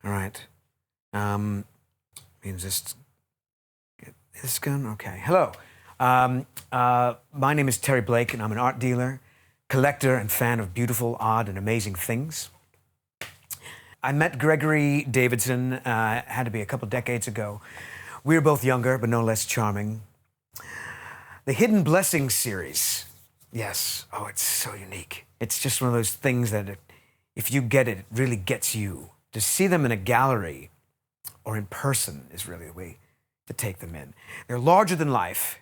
All right. Means just get this gun. Okay. Hello. My name is Terry Blake, and I'm an art dealer, collector, and fan of beautiful, odd, and amazing things. I met Gregory Davidson, had to be a couple decades ago. We were both younger, but no less charming. The Hidden Blessings series. Yes. Oh, it's so unique. It's just one of those things that if you get it, it really gets you. To see them in a gallery or in person is really the way to take them in. They're larger than life,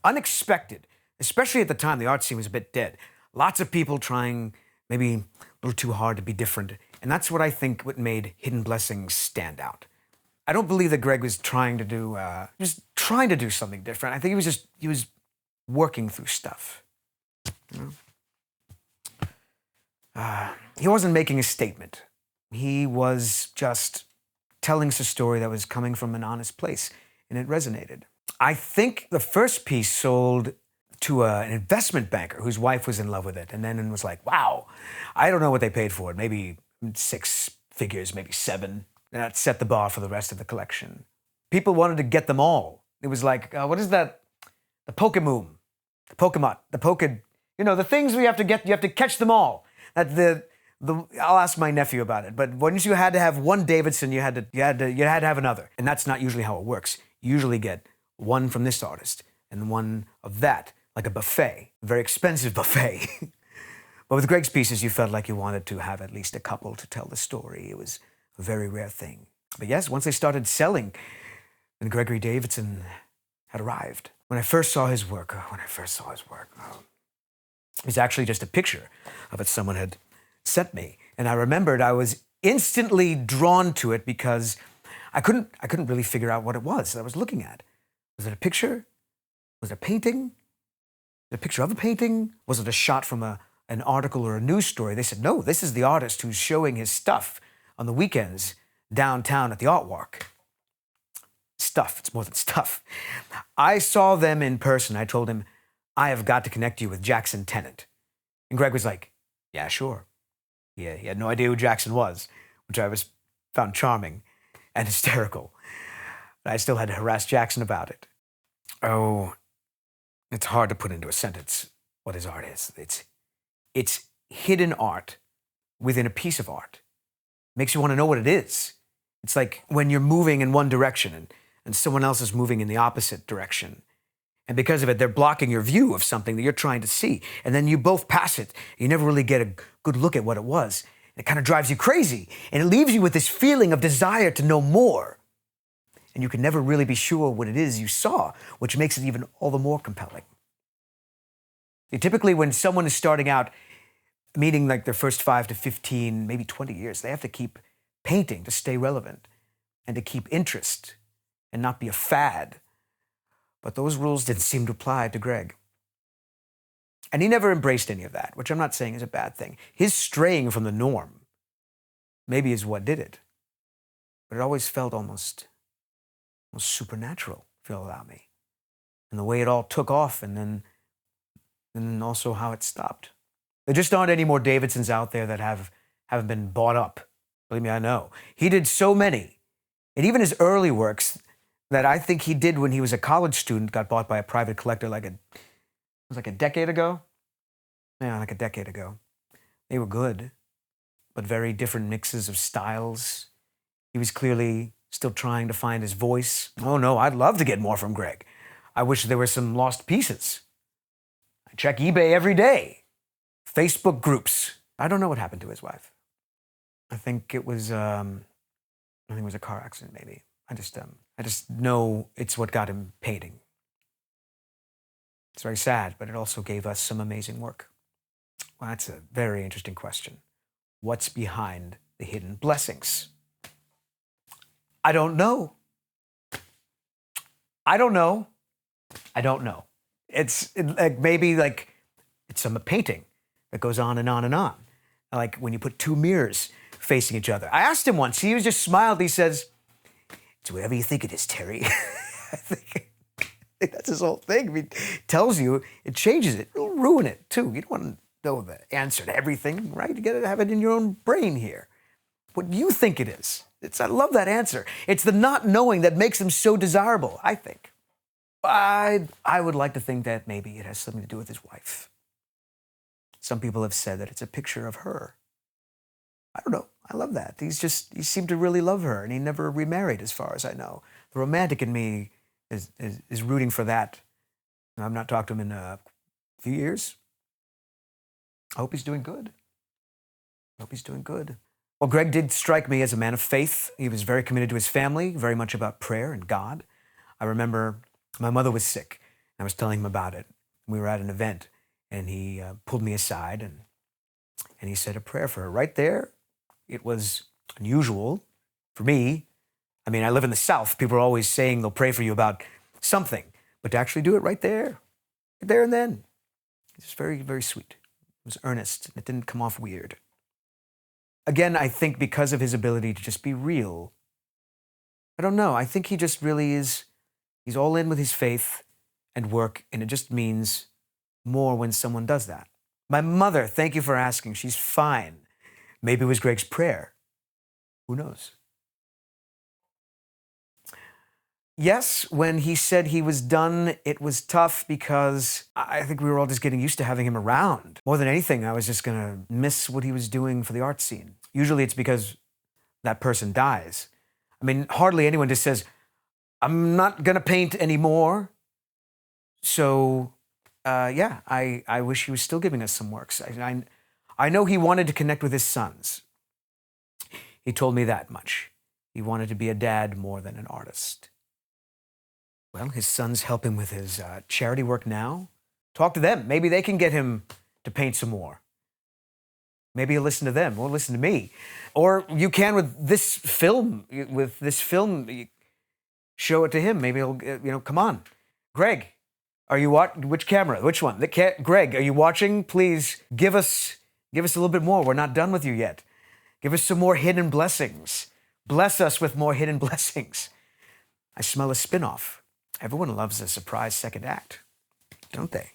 unexpected, especially at the time the art scene was a bit dead. Lots of people trying maybe a little too hard to be different. And that's what I think what made Hidden Blessings stand out. I don't believe that Greg was trying to do, something different. I think he was working through stuff. You know? He wasn't making a statement. He was just telling us a story that was coming from an honest place, and it resonated. I think the first piece sold to an investment banker whose wife was in love with it, and then was like, wow, I don't know what they paid for it, maybe 6 figures, maybe 7. And that set the bar for the rest of the collection. People wanted to get them all. It was like, what is that? The Pokemon, the things we have to get, you have to catch them all. I'll ask my nephew about it, but once you had to have one Davidson, you had to have another. And that's not usually how it works. You usually get one from this artist and one of that, like a buffet, a very expensive buffet. But with Greg's pieces, you felt like you wanted to have at least a couple to tell the story. It was a very rare thing. But yes, once they started selling, then Gregory Davidson had arrived. When I first saw his work, it was actually just a picture of it someone had sent me. And I remembered I was instantly drawn to it because I couldn't really figure out what it was that I was looking at. Was it a picture? Was it a painting? Was it a picture of a painting? Was it a shot from an article or a news story? They said, no, this is the artist who's showing his stuff on the weekends downtown at the Art Walk. Stuff, it's more than stuff. I saw them in person. I told him, I have got to connect you with Jackson Tennant. And Greg was like, yeah, sure. Yeah, he had no idea who Jackson was, which I found charming and hysterical. But I still had to harass Jackson about it. Oh, it's hard to put into a sentence what his art is. It's hidden art within a piece of art. It makes you want to know what it is. It's like when you're moving in one direction and someone else is moving in the opposite direction. And because of it, they're blocking your view of something that you're trying to see. And then you both pass it. You never really get a good look at what it was. It kind of drives you crazy. And it leaves you with this feeling of desire to know more. And you can never really be sure what it is you saw, which makes it even all the more compelling. Typically, when someone is starting out, meaning like their first 5 to 15, maybe 20 years, they have to keep painting to stay relevant and to keep interest and not be a fad. But those rules didn't seem to apply to Greg. And he never embraced any of that, which I'm not saying is a bad thing. His straying from the norm maybe is what did it. But it always felt almost supernatural, if you'll allow me. And the way it all took off and then also how it stopped. There just aren't any more Davidsons out there that haven't been bought up. Believe me, I know. He did so many. And even his early works that I think he did when he was a college student got bought by a private collector like a decade ago. Yeah, like a decade ago. They were good, but very different mixes of styles. He was clearly still trying to find his voice. Oh no, I'd love to get more from Greg. I wish there were some lost pieces. I check eBay every day. Facebook groups. I don't know what happened to his wife. I think it was a car accident, maybe. I just know it's what got him painting. It's very sad, but it also gave us some amazing work. Well, that's a very interesting question. What's behind the hidden blessings? I don't know. Maybe it's a painting that goes on and on and on. Like when you put 2 mirrors facing each other. I asked him once, he just smiled, he says, it's whatever you think it is, Terry. I think that's his whole thing. I mean, it tells you, it changes it. It'll ruin it, too. You don't want to know the answer to everything, right? You got to have it in your own brain here. What do you think it is? I love that answer. It's the not knowing that makes him so desirable, I think. I would like to think that maybe it has something to do with his wife. Some people have said that it's a picture of her. I don't know. I love that. He seemed to really love her, and he never remarried, as far as I know. The romantic in me is rooting for that. I've not talked to him in a few years. I hope he's doing good. Well, Greg did strike me as a man of faith. He was very committed to his family, very much about prayer and God. I remember my mother was sick. I was telling him about it. We were at an event, and he pulled me aside, and he said a prayer for her. Right there, it was unusual for me. I mean, I live in the South. People are always saying they'll pray for you about something, but to actually do it right there and then, it's very, very sweet. It was earnest. It didn't come off weird. Again, I think because of his ability to just be real, I don't know. I think he just really is, he's all in with his faith and work, and it just means more when someone does that. My mother, thank you for asking. She's fine. Maybe it was Greg's prayer. Who knows? Yes, when he said he was done, it was tough because I think we were all just getting used to having him around. More than anything, I was just going to miss what he was doing for the art scene. Usually it's because that person dies. I mean, hardly anyone just says, I'm not going to paint anymore. So, yeah, I wish he was still giving us some works. I know he wanted to connect with his sons. He told me that much. He wanted to be a dad more than an artist. Well, his sons help him with his charity work now. Talk to them. Maybe they can get him to paint some more. Maybe he'll listen to them or listen to me. Or you can with this film. Show it to him. Maybe he'll, come on. Greg, are you which camera? Which one? Greg, are you watching? Please give us a little bit more. We're not done with you yet. Give us some more hidden blessings. Bless us with more hidden blessings. I smell a spinoff. Everyone loves a surprise second act, don't they?